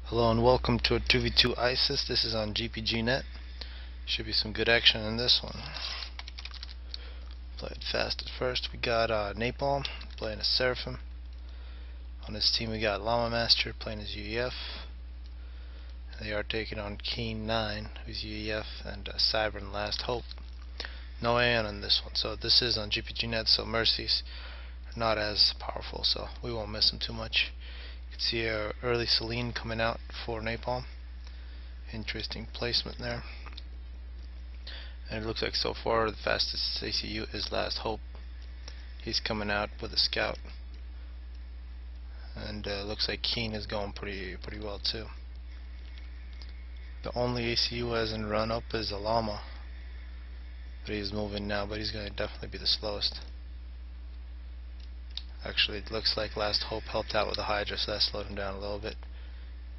Hello and welcome to a 2v2 ISIS. This is on GPGnet. Should be some good action in this one. Play it fast at first. We got Napalm playing as Seraphim. On his team we got Llama Master playing as UEF. They are taking on Keen 9, who's UEF, and Cybern Last Hope. No AN on this one, so this is on GPGnet, so Mercies are not as powerful, so we won't miss them too much. You can see early Selene coming out for Napalm. Interesting placement there. And it looks like so far the fastest ACU is Last Hope. He's coming out with a scout. And looks like Keen is going pretty well too. The only ACU hasn't run up is a Llama. But he's moving now, but he's going to definitely be the slowest. Actually, it looks like Last Hope helped out with the Hydra, so that slowed him down a little bit.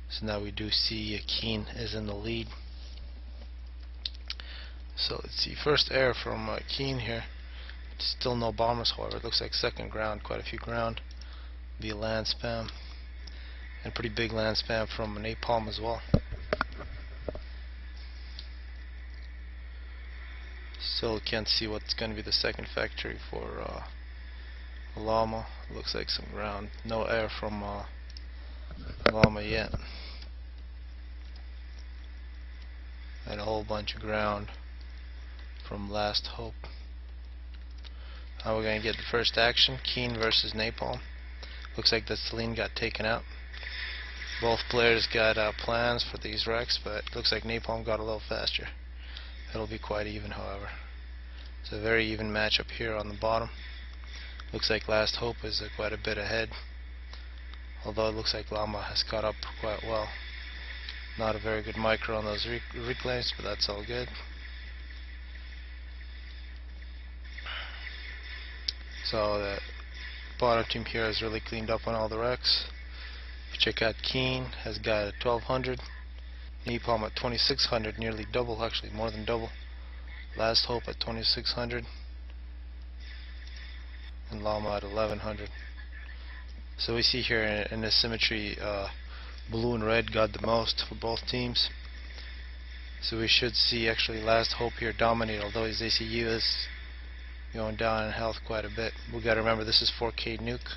So now we do see Keen is in the lead. So let's see, first air from Keen here. Still no bombers, however. It looks like second ground, quite a few ground. Be a land spam. And pretty big land spam from Napalm as well. Still can't see what's going to be the second factory for Llama. Looks like some ground. No air from Llama yet. And a whole bunch of ground from Last Hope. Now we're going to get the first action. Keen versus Napalm. Looks like the Selene got taken out. Both players got plans for these wrecks, but looks like Napalm got a little faster. It'll be quite even, however. It's a very even matchup here on the bottom. Looks like Last Hope is quite a bit ahead, although it looks like Llama has caught up quite well. Not a very good micro on those reclaims, but that's all good. So the bottom team here has really cleaned up on all the wrecks. If you check out Keen, has got 1200, Napalm at 2600, nearly double, actually more than double. Last Hope at 2600. And Llama at 1100. So we see here in the symmetry, blue and red got the most for both teams. So we should see actually Last Hope here dominate, although his ACU is going down in health quite a bit. We got to remember this is 4K nuke.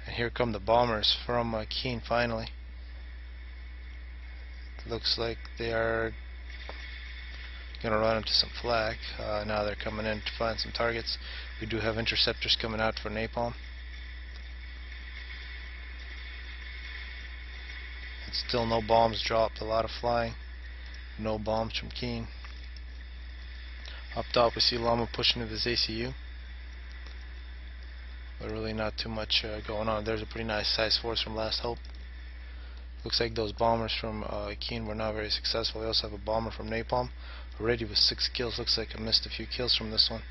And here come the bombers from Keen finally. Looks like they are gonna run into some flak. Now they're coming in to find some targets. We do have interceptors coming out for Napalm. And still no bombs dropped, a lot of flying. No bombs from Keen. Up top we see Llama pushing with his ACU. But really not too much going on. There's a pretty nice size force from Last Hope. Looks like those bombers from Keen were not very successful. We also have a bomber from Napalm. Already with 6 kills. Looks like I missed a few kills from this one.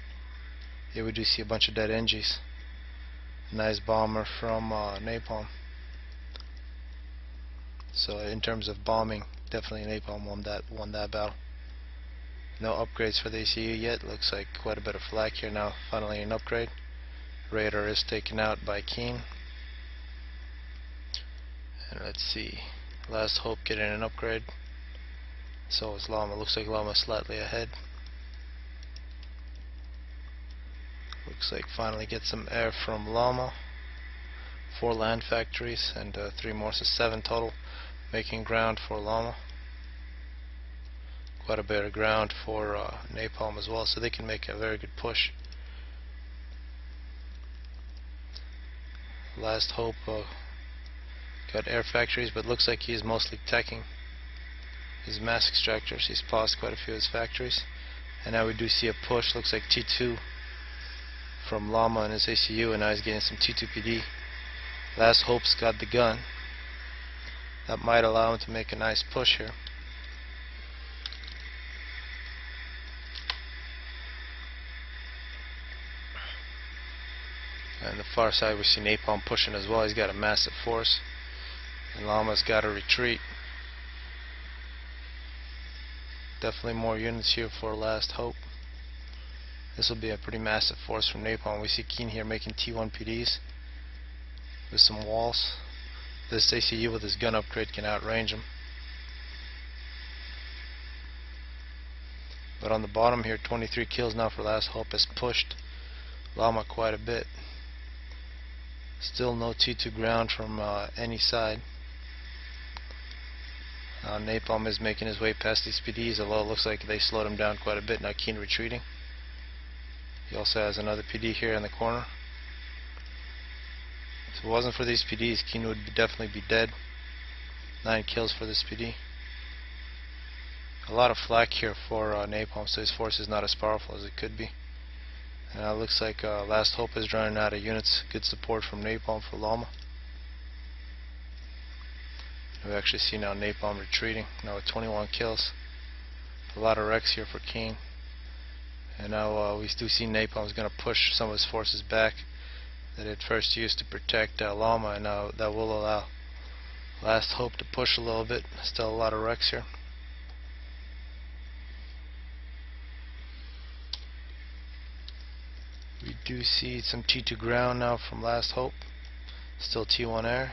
Here we do see a bunch of dead NGs. Nice bomber from Napalm. So in terms of bombing, definitely Napalm won that battle. No upgrades for the ACU yet. Looks like quite a bit of flak here now. Finally an upgrade. Raider is taken out by Keen. And let's see. Last Hope getting an upgrade. So is Llama. Looks like Llama slightly ahead. Looks like finally get some air from Llama. 4 land factories and 3 more, so 7 total, making ground for Llama. Quite a bit of ground for Napalm as well, so they can make a very good push. Last Hope got air factories, but looks like he's mostly teching his mass extractors. He's paused quite a few of his factories. And now we do see a push. Looks like T2 from Llama and his ACU, and now he's getting some T2PD. Last Hope's got the gun. That might allow him to make a nice push here. And the far side we see Napalm pushing as well. He's got a massive force. And Llama's got to retreat. Definitely more units here for Last Hope. This will be a pretty massive force from Napalm. We see Keen here making T1 PDs with some walls. this ACU with his gun upgrade can outrange him. But on the bottom here, 23 kills now for Last Hope has pushed Llama quite a bit. Still no T2 ground from any side. Napalm is making his way past these PDs, although it looks like they slowed him down quite a bit. Now Keen retreating. He also has another PD here in the corner. If it wasn't for these PDs, Keen would definitely be dead. 9 kills for this PD. A lot of flak here for Napalm, so his force is not as powerful as it could be. And it looks like Last Hope is running out of units. Good support from Napalm for Llama. We actually see now Napalm retreating, now with 21 kills. A lot of wrecks here for Keen. And now we do see Napalm is going to push some of his forces back that it first used to protect Llama, and now that will allow Last Hope to push a little bit. Still a lot of wrecks here. We do see some T2 ground now from Last Hope. Still T1 air.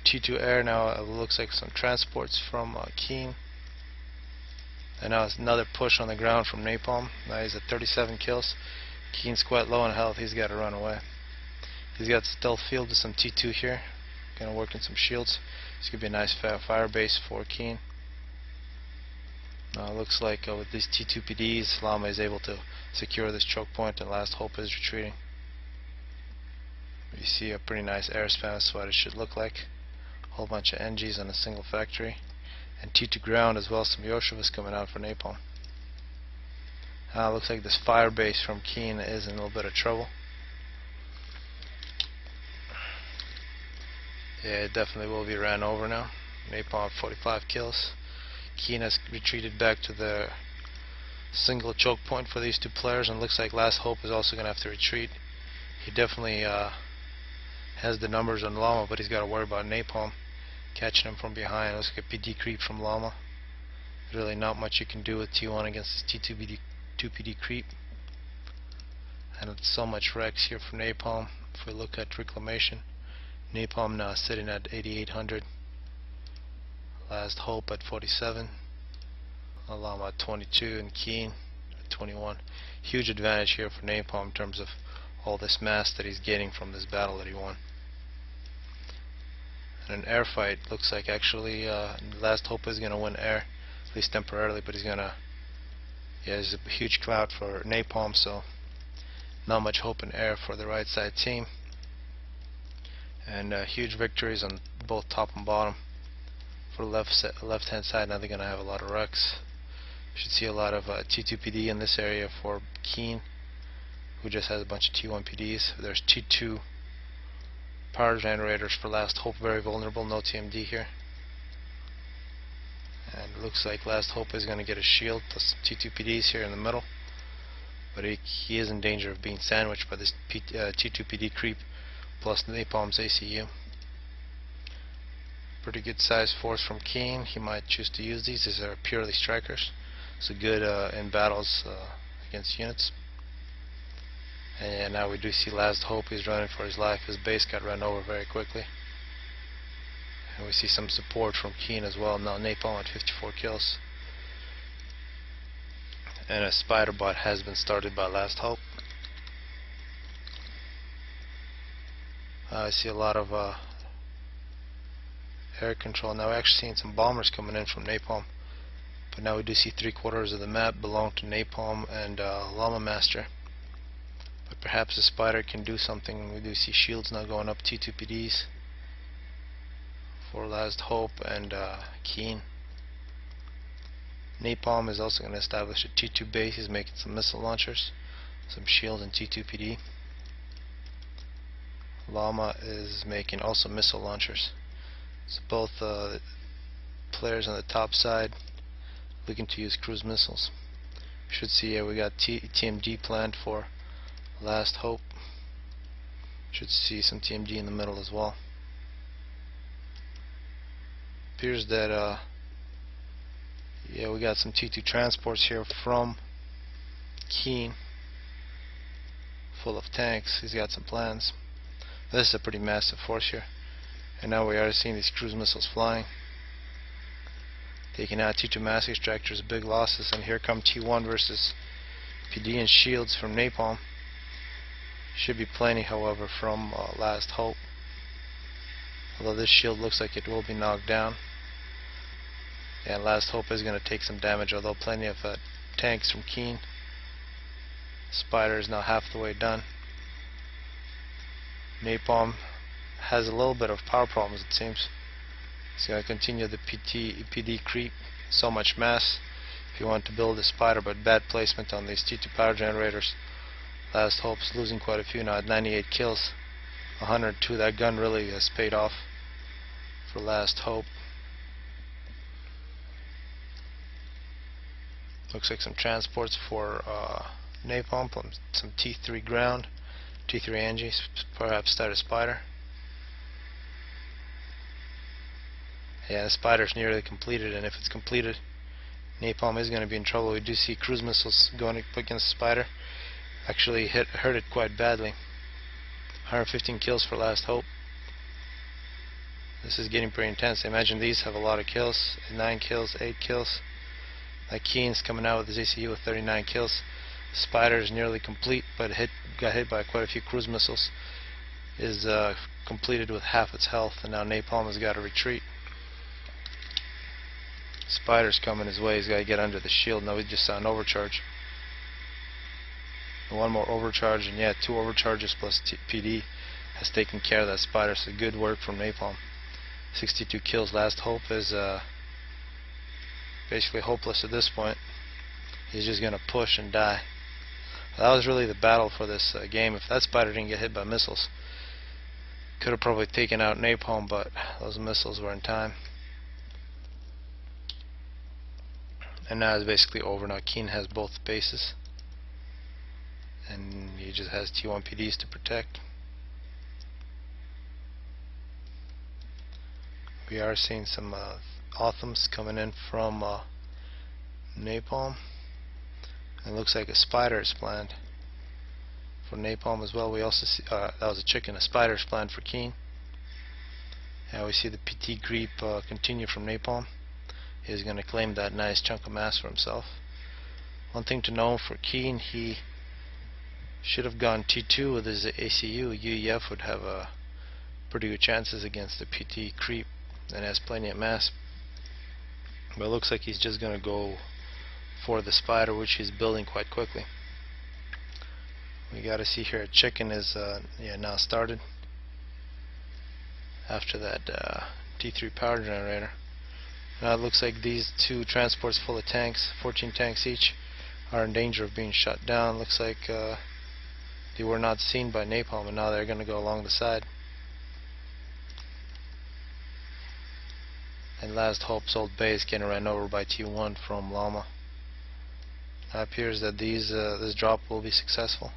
T2 air now, it looks like some transports from Keen. And now it's another push on the ground from Napalm. Now he's at 37 kills. Keen's quite low on health. He's got to run away. He's got stealth field with some T2 here. Gonna work in some shields. This could be a nice fire base for Keen. Now it looks like with these T2 PDs, Llama is able to secure this choke point, and Last Hope is retreating. You see a pretty nice air spam. That's what it should look like. Whole bunch of NGs on a single factory, and T2 ground as well. Some Yoshivas coming out for Napalm. Looks like this fire base from Keen is in a little bit of trouble. Yeah, it definitely will be ran over now. Napalm 45 kills. Keen has retreated back to the single choke point for these two players, and looks like Last Hope is also going to have to retreat. He definitely has the numbers on Llama, but he's got to worry about Napalm catching him from behind. Looks like a PD creep from Llama. Really not much you can do with T1 against this T2 PD creep. And it's so much wrecks here for Napalm. If we look at Reclamation, Napalm now sitting at 8,800. Last Hope at 47. Llama at 22, and Keen at 21. Huge advantage here for Napalm in terms of all this mass that he's getting from this battle that he won. And an air fight looks like actually Last Hope is going to win air, at least temporarily, but he's going to, yeah, there's a huge cloud for Napalm, so not much hope in air for the right side team. And huge victories on both top and bottom. For the left hand side, now they're going to have a lot of wrecks. Should see a lot of T2 PD in this area for Keen, who just has a bunch of T1 PDs. There's T2 power generators for Last Hope, very vulnerable, no TMD here. And it looks like Last Hope is going to get a shield plus T2 PDs here in the middle, but he is in danger of being sandwiched by this T2 PD creep plus Napalm's ACU. Pretty good sized force from Keen. He might choose to use these. These are purely strikers, so good in battles against units. And now we do see Last Hope. He's running for his life. His base got run over very quickly. And we see some support from Keen as well. Now Napalm at 54 kills. And a spider bot has been started by Last Hope. I see a lot of air control. Now we're actually seeing some bombers coming in from Napalm. But now we do see 3/4 of the map belong to Napalm and Llama Master. But perhaps the spider can do something. We do see shields now going up, T2 PDs for Last Hope and Keen. Napalm is also going to establish a T2 base. He's making some missile launchers, some shields, and T2 PD. Llama is making also missile launchers. So both players on the top side looking to use cruise missiles. We should see we got TMD planned for Last Hope. Should see some TMD in the middle as well. Appears that yeah, we got some T2 transports here from Keen, full of tanks. He's got some plans. This is a pretty massive force here. And now we are seeing these cruise missiles flying, taking out T2 mass extractors, big losses. And here come T1 versus PD and shields from Napalm. Should be plenty, however, from Last Hope. Although this shield looks like it will be knocked down. And Last Hope is going to take some damage, although plenty of tanks from Keen. Spider is now half the way done. Napalm has a little bit of power problems, it seems. It's going to continue the PD creep. So much mass if you want to build a Spider, but bad placement on these T2 power generators. Last Hope's losing quite a few now at 98 kills. 102. That gun really has paid off for Last Hope. Looks like some transports for Napalm, some T3 ground, T3 Angie, perhaps start a Spider. Yeah, the Spider's nearly completed, and if it's completed, Napalm is going to be in trouble. We do see cruise missiles going up against the Spider. Actually hurt it quite badly. 115 kills for Last Hope. This is getting pretty intense. Imagine these have a lot of kills. 9 kills, 8 kills. Like Keen's coming out with his ACU with 39 kills. Spider is nearly complete, but got hit by quite a few cruise missiles. Is completed with half its health, and now Napalm has got to retreat. Spider's coming his way. He's got to get under the shield. Now we just saw an overcharge. One more overcharge, and yeah, 2 overcharges plus PD has taken care of that Spider. So good work from Napalm. 62 kills. Last Hope is basically hopeless at this point. He's just going to push and die. That was really the battle for this game. If that Spider didn't get hit by missiles, could have probably taken out Napalm, but those missiles were in time. And now it's basically over. Now Keen has both bases, and he just has T1 PDs to protect. We are seeing some Othams coming in from Napalm. It looks like a Spider is planned for Napalm as well. We also see that was a chicken. A Spider is planned for Keen. And we see the PT creep continue from Napalm. He's going to claim that nice chunk of mass for himself. One thing to know for Keen, he should have gone T2 with his ACU. UEF would have pretty good chances against the PT creep and has plenty of mass. But it looks like he's just going to go for the Spider, which he's building quite quickly. We got to see here, chicken is now started after that T3 power generator. Now it looks like these 2 transports full of tanks, 14 tanks each, are in danger of being shut down. Looks like they were not seen by Napalm, and now they're going to go along the side. And Last Hope's old base getting ran over by T1 from Llama. Now it appears that this drop will be successful.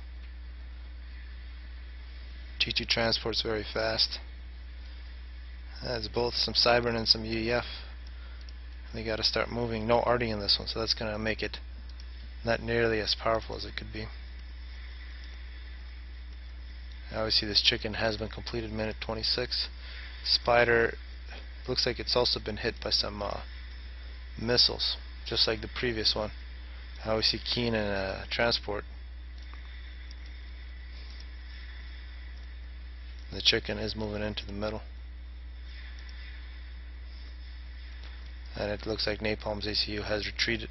T2 transports very fast. That's both some Cybern and some UEF. They got to start moving. No arty in this one, so that's going to make it not nearly as powerful as it could be. Now we see this chicken has been completed, minute 26. Spider looks like it's also been hit by some missiles, just like the previous one. Now we see Keen in a transport. The chicken is moving into the middle. And it looks like Napalm's ACU has retreated.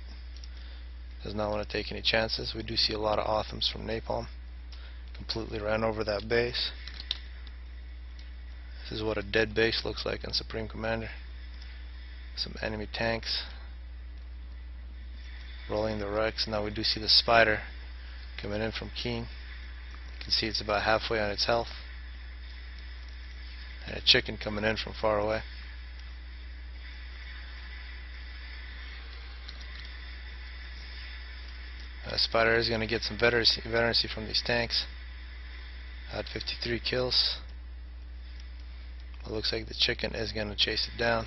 Does not want to take any chances. We do see a lot of Othams from Napalm. Completely ran over that base. This is what a dead base looks like in Supreme Commander. Some enemy tanks rolling the wrecks. Now we do see the Spider coming in from Keen. You can see it's about halfway on its health. And a chicken coming in from far away. Spider is going to get some veterancy from these tanks. Had 53 kills. It looks like the chicken is going to chase it down.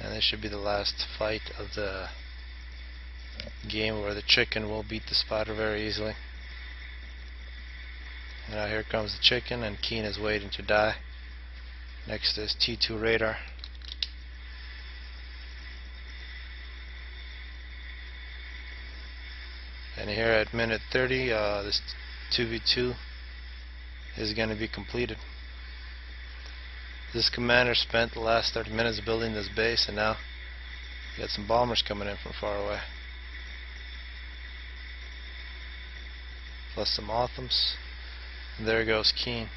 And this should be the last fight of the game, where the chicken will beat the Spider very easily. And now here comes the chicken, and Keen is waiting to die. Next is T2 radar. And here at minute 30, this 2v2 is going to be completed. This commander spent the last 30 minutes building this base, and now you got some bombers coming in from far away. Plus some Othams. And there goes Keen.